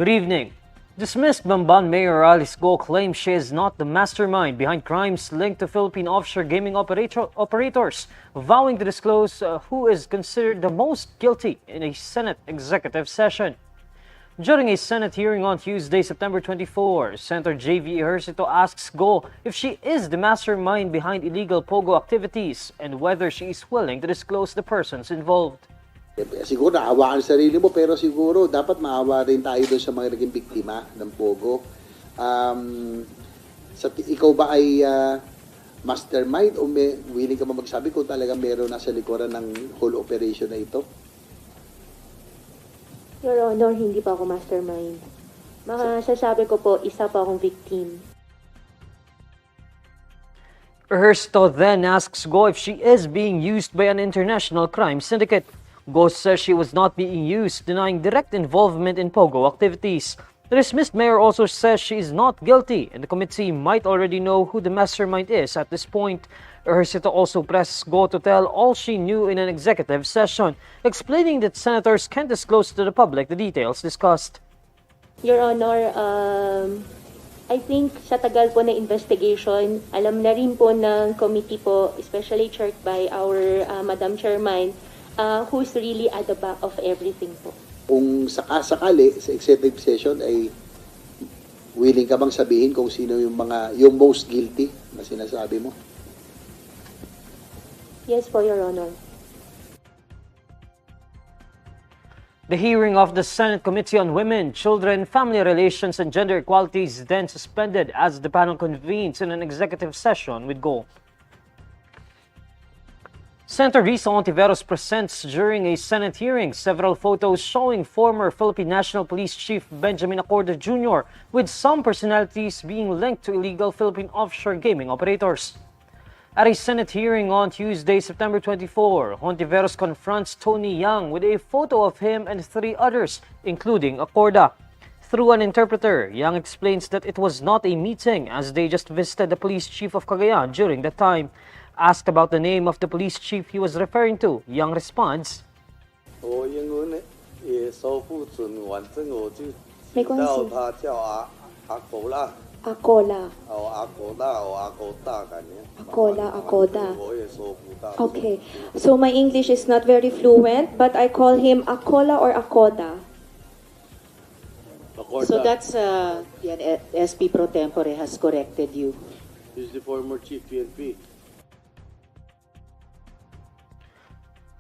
Good evening. Dismissed Bamban Mayor Alice Guo claims she is not the mastermind behind crimes linked to Philippine offshore gaming operators, vowing to disclose who is considered the most guilty in a Senate executive session. During a Senate hearing on Tuesday, September 24, Senator J.V. Ejercito asks Guo if she is the mastermind behind illegal Pogo activities and whether she is willing to disclose the persons involved. Siguro naawa ang sarili mo, pero siguro dapat maawa rin tayo doon sa mga naging biktima ng Pogo. Ikaw ba ay mastermind o willing ka ba magsabi kung talaga meron nasa likuran ng whole operation na ito? Your Honor, hindi pa ako mastermind. Masasabi ko po, isa pa akong victim. Ejercito then asks Guo if she is being used by an international crime syndicate. Guo says she was not being used, denying direct involvement in Pogo activities. The dismissed mayor also says she is not guilty, and the committee might already know who the mastermind is at this point. Ejercito also presses Guo to tell all she knew in an executive session, explaining that senators can't disclose to the public the details discussed. Your Honor, I think sa tagal po na investigation, alam na rin po ng committee po, especially chaired by our Madam Chairman, who's really at the back of everything po. Kung sakasakali sa executive session ay willing ka bang sabihin kung sino yung most guilty na sinasabi mo? Yes po, Your Honor. The hearing of the Senate Committee on Women, Children, Family Relations, and Gender Equality is then suspended as the panel convenes in an executive session with Guo. Senator Risa Ontiveros presents during a Senate hearing several photos showing former Philippine National Police Chief Benjamin Acorda Jr. with some personalities being linked to illegal Philippine offshore gaming operators. At a Senate hearing on Tuesday, September 24, Ontiveros confronts Tony Yang with a photo of him and 3 others, including Acorda. Through an interpreter, Yang explains that it was not a meeting as they just visited the police chief of Cagayan during that time. Asked about the name of the police chief he was referring to, Yang responds, Acorda. Okay, so my English is not very fluent, but I call him Acorda or Acorda. So that's SP Pro Tempore has corrected you. He's the former Chief PNP.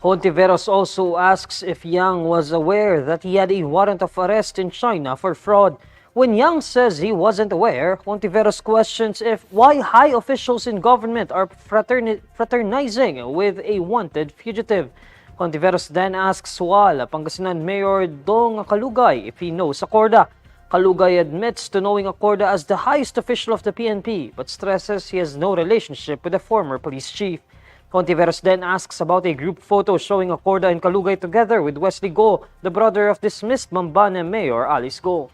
Ontiveros also asks if Yang was aware that he had a warrant of arrest in China for fraud. When Yang says he wasn't aware, Ontiveros questions why high officials in government are fraternizing with a wanted fugitive. Ontiveros then asks Sual, Pangasinan Mayor Dong Kalugay if he knows Acorda. Kalugay admits to knowing Acorda as the highest official of the PNP, but stresses he has no relationship with the former police chief. Ontiveros then asks about a group photo showing Acorda and Kalugay together with Wesley Guo, the brother of dismissed Mambane Mayor Alice Guo.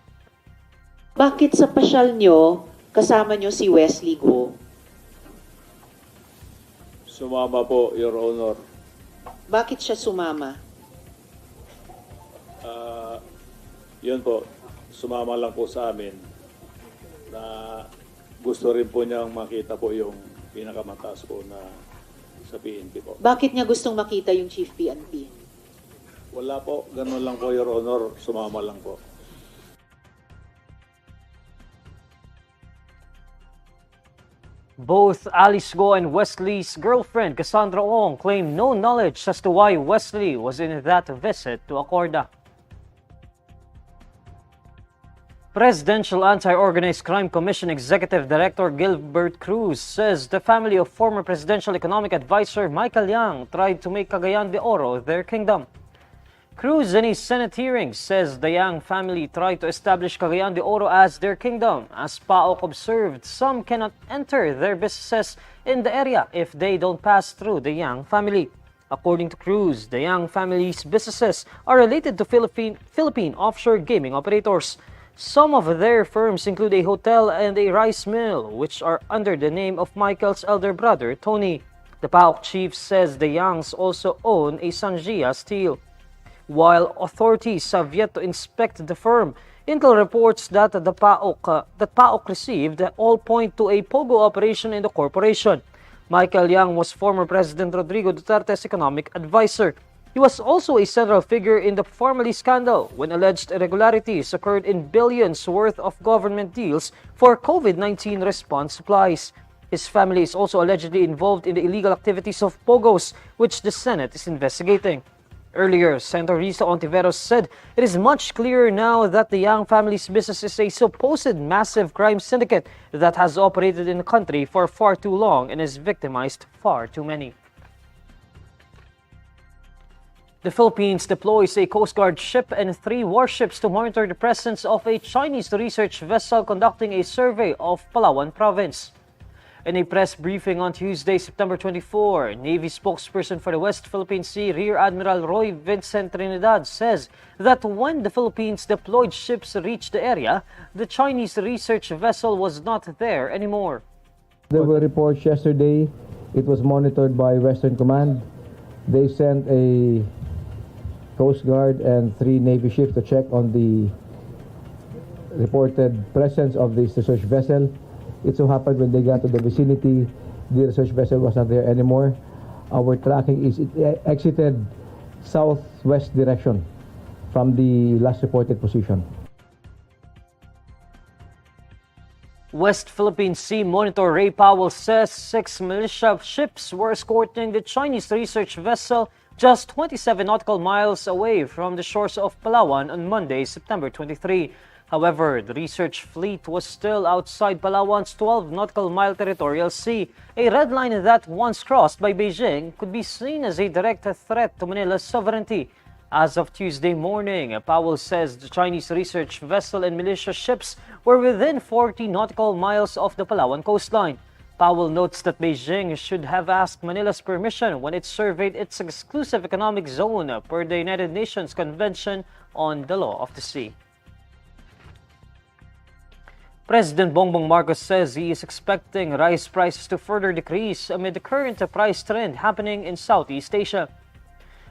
Bakit sa pasyal nyo, kasama nyo si Wesley Guo? Sumama po, Your Honor. Bakit siya sumama? Yun po, sumama lang po sa amin na gusto rin po niyang makita po yung pinakamataas po na sa PNP po. Bakit niya gustong makita yung Chief PNP? Wala po, ganun lang po, Your Honor, sumama lang po. Both Alice Guo and Wesley's girlfriend, Cassandra Ong, claim no knowledge as to why Wesley was in that visit to Acorda. Presidential Anti-Organized Crime Commission Executive Director Gilbert Cruz says the family of former Presidential Economic Advisor Michael Yang tried to make Cagayan de Oro their kingdom. Cruz in a Senate hearing says the Yang family tried to establish Cagayan de Oro as their kingdom. As PAOCC observed, some cannot enter their businesses in the area if they don't pass through the Yang family. According to Cruz, the Yang family's businesses are related to Philippine offshore gaming operators. Some of their firms include a hotel and a rice mill, which are under the name of Michael's elder brother, Tony. The PAOCC chief says the Yangs also own a Sanjia Steel. While authorities have yet to inspect the firm, Intel reports that the PAOCC received all point to a Pogo operation in the corporation. Michael Yang was former President Rodrigo Duterte's economic advisor. He was also a central figure in the Formally scandal when alleged irregularities occurred in billions worth of government deals for COVID-19 response supplies. His family is also allegedly involved in the illegal activities of Pogos, which the Senate is investigating. Earlier, Senator Risa Ontiveros said it is much clearer now that the Yang family's business is a supposed massive crime syndicate that has operated in the country for far too long and has victimized far too many. The Philippines deploys a Coast Guard ship and 3 warships to monitor the presence of a Chinese research vessel conducting a survey of Palawan province. In a press briefing on Tuesday, September 24, Navy spokesperson for the West Philippine Sea, Rear Admiral Roy Vincent Trinidad, says that when the Philippines deployed ships reached the area, the Chinese research vessel was not there anymore. There were reports yesterday. It was monitored by Western Command. They sent a Coast Guard and 3 Navy ships to check on the reported presence of this research vessel. It so happened when they got to the vicinity, the research vessel was not there anymore. Our tracking is it exited southwest direction from the last reported position. West Philippine Sea Monitor Ray Powell says 6 militia ships were escorting the Chinese research vessel just 27 nautical miles away from the shores of Palawan on Monday, September 23. However, the research fleet was still outside Palawan's 12 nautical mile territorial sea, a red line that, once crossed by Beijing, could be seen as a direct threat to Manila's sovereignty. As of Tuesday morning, Powell says the Chinese research vessel and militia ships were within 40 nautical miles of the Palawan coastline. Powell notes that Beijing should have asked Manila's permission when it surveyed its exclusive economic zone per the United Nations Convention on the Law of the Sea. President Bongbong Marcos says he is expecting rice prices to further decrease amid the current price trend happening in Southeast Asia.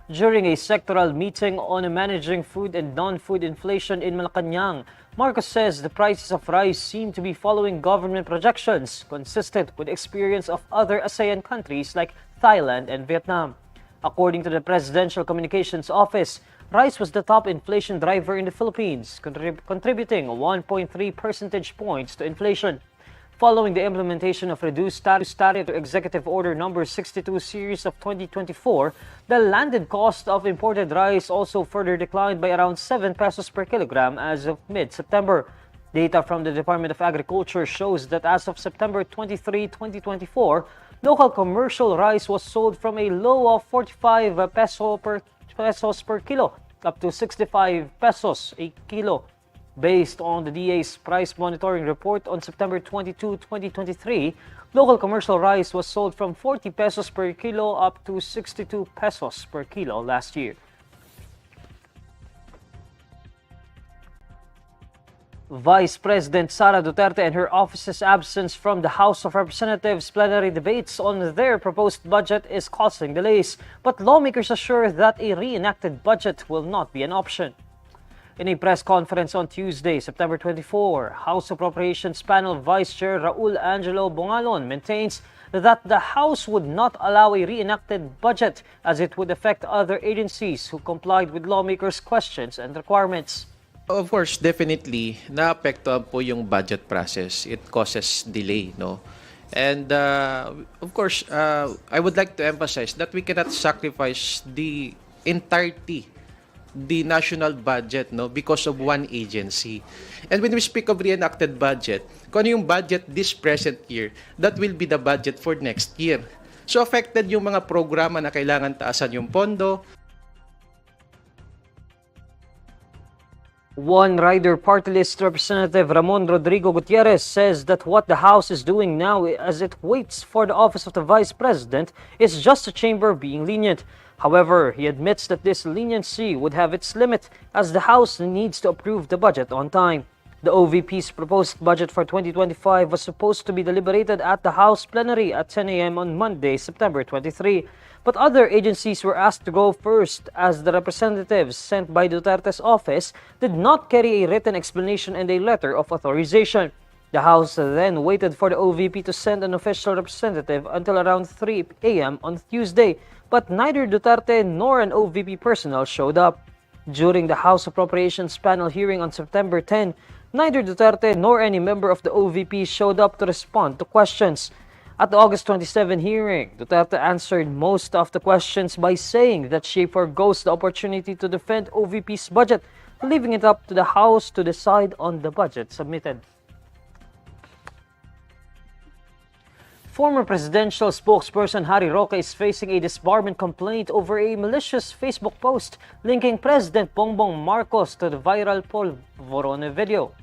During a sectoral meeting on managing food and non-food inflation in Malacanang, Marcos says the prices of rice seem to be following government projections, consistent with the experience of other ASEAN countries like Thailand and Vietnam. According to the Presidential Communications Office, rice was the top inflation driver in the Philippines, contributing 1.3 percentage points to inflation. Following the implementation of reduced tariff to Executive Order No. 62 Series of 2024, the landed cost of imported rice also further declined by around 7 pesos per kilogram as of mid-September. Data from the Department of Agriculture shows that as of September 23, 2024, local commercial rice was sold from a low of 45 pesos per kilo up to 65 pesos a kilo. Based on the DA's price monitoring report on September 22, 2023, local commercial rice was sold from 40 pesos per kilo up to 62 pesos per kilo last year. Vice President Sara Duterte and her office's absence from the House of Representatives plenary debates on their proposed budget is causing delays, but lawmakers assure that a reenacted budget will not be an option. In a press conference on Tuesday, September 24, House Appropriations Panel Vice Chair Raul Angelo Bongalon maintains that the House would not allow a reenacted budget as it would affect other agencies who complied with lawmakers' questions and requirements. Of course, definitely, naapektuhan po yung budget process. It causes delay, no? And of course, I would like to emphasize that we cannot sacrifice the entirety, the national budget, no, because of one agency. And when we speak of reenacted budget, kung ano yung budget this present year, that will be the budget for next year. So affected yung mga programa na kailangan taasan yung pondo. One Rider Party List Representative Ramon Rodrigo Gutierrez says that what the House is doing now as it waits for the office of the Vice President is just a chamber being lenient. However, he admits that this leniency would have its limit as the House needs to approve the budget on time. The OVP's proposed budget for 2025 was supposed to be deliberated at the House plenary at 10 a.m. on Monday, September 23. But other agencies were asked to go first as the representatives sent by Duterte's office did not carry a written explanation and a letter of authorization. The House then waited for the OVP to send an official representative until around 3 a.m. on Tuesday, but neither Duterte nor an OVP personnel showed up. During the House Appropriations panel hearing on September 10, neither Duterte nor any member of the OVP showed up to respond to questions. At the August 27 hearing, Duterte answered most of the questions by saying that she forgoes the opportunity to defend OVP's budget, leaving it up to the House to decide on the budget submitted. Former presidential spokesperson Harry Roque is facing a disbarment complaint over a malicious Facebook post linking President Bongbong Marcos to the viral Polvorone video.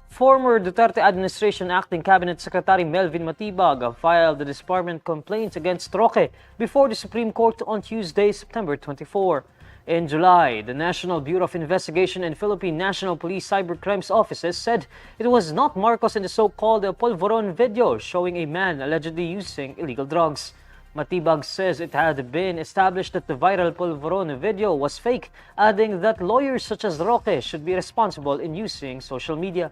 Former Duterte administration acting cabinet secretary Melvin Matibag filed the disbarment complaint against Roque before the Supreme Court on Tuesday, September 24. In July, the National Bureau of Investigation and Philippine National Police Cybercrimes offices said it was not Marcos in the so-called Polvorone video showing a man allegedly using illegal drugs. Matibag says it had been established that the viral Polvorone video was fake, adding that lawyers such as Roque should be responsible in using social media.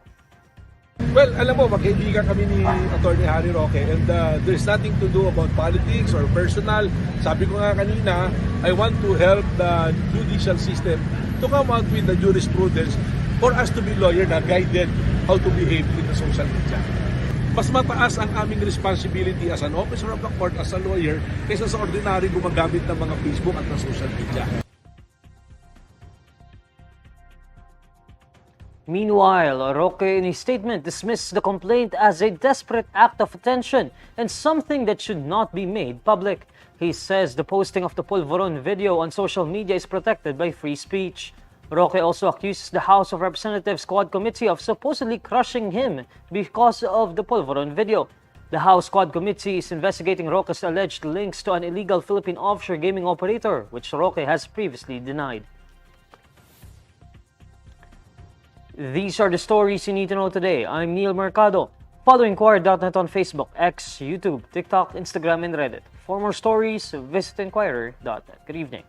Well, alam mo, magkaibigan kami ni Attorney Harry Roque and there's nothing to do about politics or personal. Sabi ko nga kanina, I want to help the judicial system to come out with the jurisprudence for us to be lawyer na guided how to behave in the social media. Mas mataas ang aming responsibility as an officer of the court, as a lawyer, kaysa sa ordinary gumagamit ng mga Facebook at ng social media. Meanwhile, Roque in a statement dismissed the complaint as a desperate act of attention and something that should not be made public. He says the posting of the Polvorone video on social media is protected by free speech. Roque also accuses the House of Representatives Quad Committee of supposedly crushing him because of the Polvorone video. The House Quad Committee is investigating Roque's alleged links to an illegal Philippine offshore gaming operator, which Roque has previously denied. These are the stories you need to know today. I'm Neil Mercado. Follow INQUIRER.net on Facebook, X, YouTube, TikTok, Instagram, and Reddit. For more stories, visit INQUIRER.net. Good evening.